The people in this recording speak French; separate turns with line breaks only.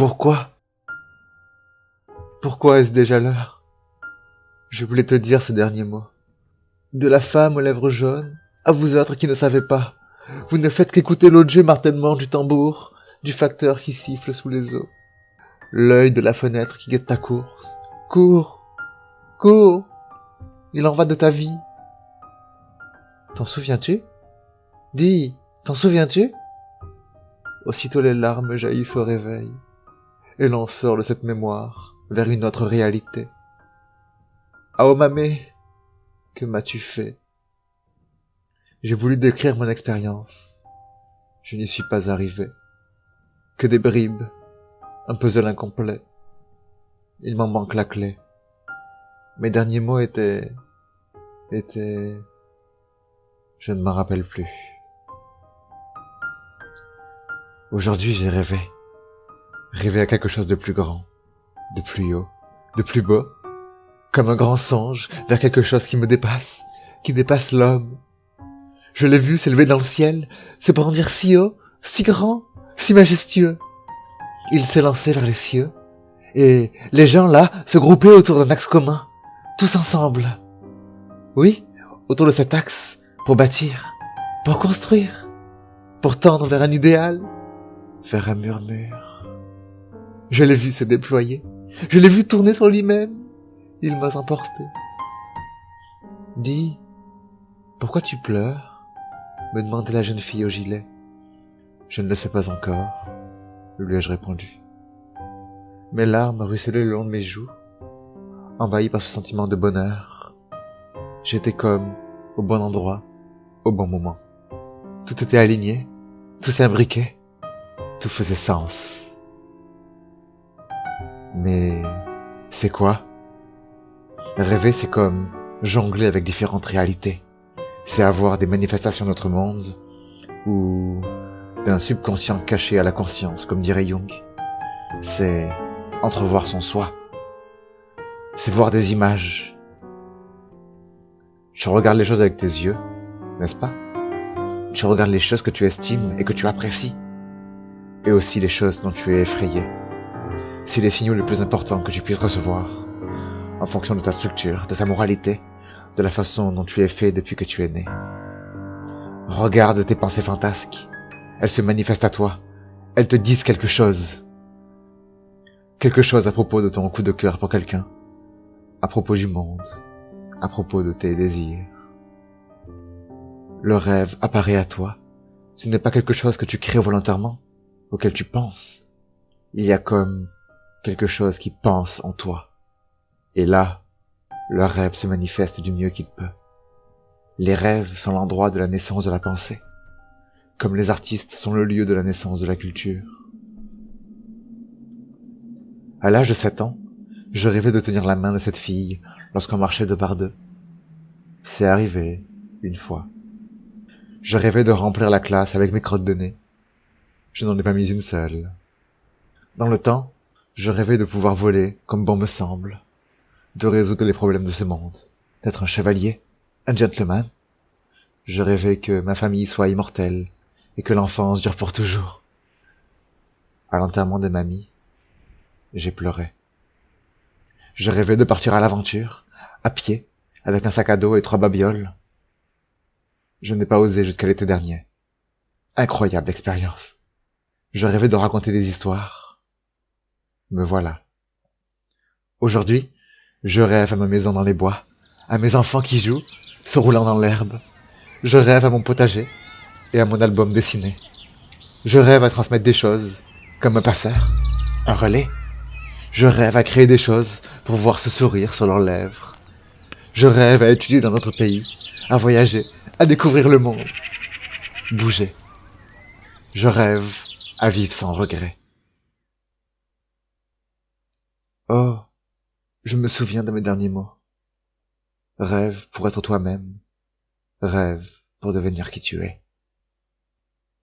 Pourquoi? Pourquoi est-ce déjà l'heure? Je voulais te dire ces derniers mots. De la femme aux lèvres jaunes, à vous autres qui ne savez pas, vous ne faites qu'écouter l'autre jeu martèlement du tambour, du facteur qui siffle sous les eaux. L'œil de la fenêtre qui guette ta course. Cours, cours, il en va de ta vie. T'en souviens-tu? Dis, t'en souviens-tu? Aussitôt les larmes jaillissent au réveil, et l'on sort de cette mémoire vers une autre réalité. Aomame, que m'as-tu fait? J'ai voulu décrire mon expérience. Je n'y suis pas arrivé. Que des bribes, un puzzle incomplet. Il m'en manque la clé. Mes derniers mots étaient... Je ne m'en rappelle plus. Aujourd'hui, j'ai rêvé. Rêvé à quelque chose de plus grand, de plus haut, de plus beau. Comme un grand songe vers quelque chose qui me dépasse, qui dépasse l'homme. Je l'ai vu s'élever dans le ciel, se brandir si haut, si grand, si majestueux. Il s'est lancé vers les cieux, et les gens là se groupaient autour d'un axe commun, tous ensemble. Oui, autour de cet axe, pour bâtir, pour construire, pour tendre vers un idéal, vers un murmure. Je l'ai vu se déployer, je l'ai vu tourner sur lui-même, il m'a emporté. Dis, pourquoi tu pleures? Me demandait la jeune fille au gilet. Je ne le sais pas encore, lui ai-je répondu. Mes larmes ruisselaient le long de mes joues, envahies par ce sentiment de bonheur. J'étais comme au bon endroit, au bon moment. Tout était aligné, tout s'imbriquait, tout faisait sens. Mais c'est quoi? Rêver, c'est comme jongler avec différentes réalités. C'est avoir des manifestations de notre monde, ou d'un subconscient caché à la conscience, comme dirait Jung. C'est entrevoir son soi. C'est voir des images. Tu regardes les choses avec tes yeux, n'est-ce pas? Tu regardes les choses que tu estimes et que tu apprécies. Et aussi les choses dont tu es effrayé. C'est les signaux les plus importants que tu puisses recevoir, en fonction de ta structure, de ta moralité, de la façon dont tu es fait depuis que tu es né. Regarde tes pensées fantasques. Elles se manifestent à toi. Elles te disent quelque chose. Quelque chose à propos de ton coup de cœur pour quelqu'un. À propos du monde. À propos de tes désirs. Le rêve apparaît à toi. Ce n'est pas quelque chose que tu crées volontairement, auquel tu penses. Il y a comme quelque chose qui pense en toi. Et là, le rêve se manifeste du mieux qu'il peut. Les rêves sont l'endroit de la naissance de la pensée, comme les artistes sont le lieu de la naissance de la culture. À l'âge de 7 ans, je rêvais de tenir la main de cette fille lorsqu'on marchait deux par deux. C'est arrivé, une fois. Je rêvais de remplir la classe avec mes crottes de nez. Je n'en ai pas mis une seule. Dans le temps, je rêvais de pouvoir voler comme bon me semble, de résoudre les problèmes de ce monde, d'être un chevalier, un gentleman. Je rêvais que ma famille soit immortelle et que l'enfance dure pour toujours. À l'enterrement de mamie, j'ai pleuré. Je rêvais de partir à l'aventure, à pied, avec un sac à dos et 3 babioles. Je n'ai pas osé jusqu'à l'été dernier. Incroyable expérience. Je rêvais de raconter des histoires. Me voilà. Aujourd'hui, je rêve à ma maison dans les bois, à mes enfants qui jouent, se roulant dans l'herbe. Je rêve à mon potager et à mon album dessiné. Je rêve à transmettre des choses, comme un passeur, un relais. Je rêve à créer des choses pour voir ce sourire sur leurs lèvres. Je rêve à étudier dans notre pays, à voyager, à découvrir le monde. Bouger. Je rêve à vivre sans regret. Oh, je me souviens de mes derniers mots. Rêve pour être toi-même. Rêve pour devenir qui tu es.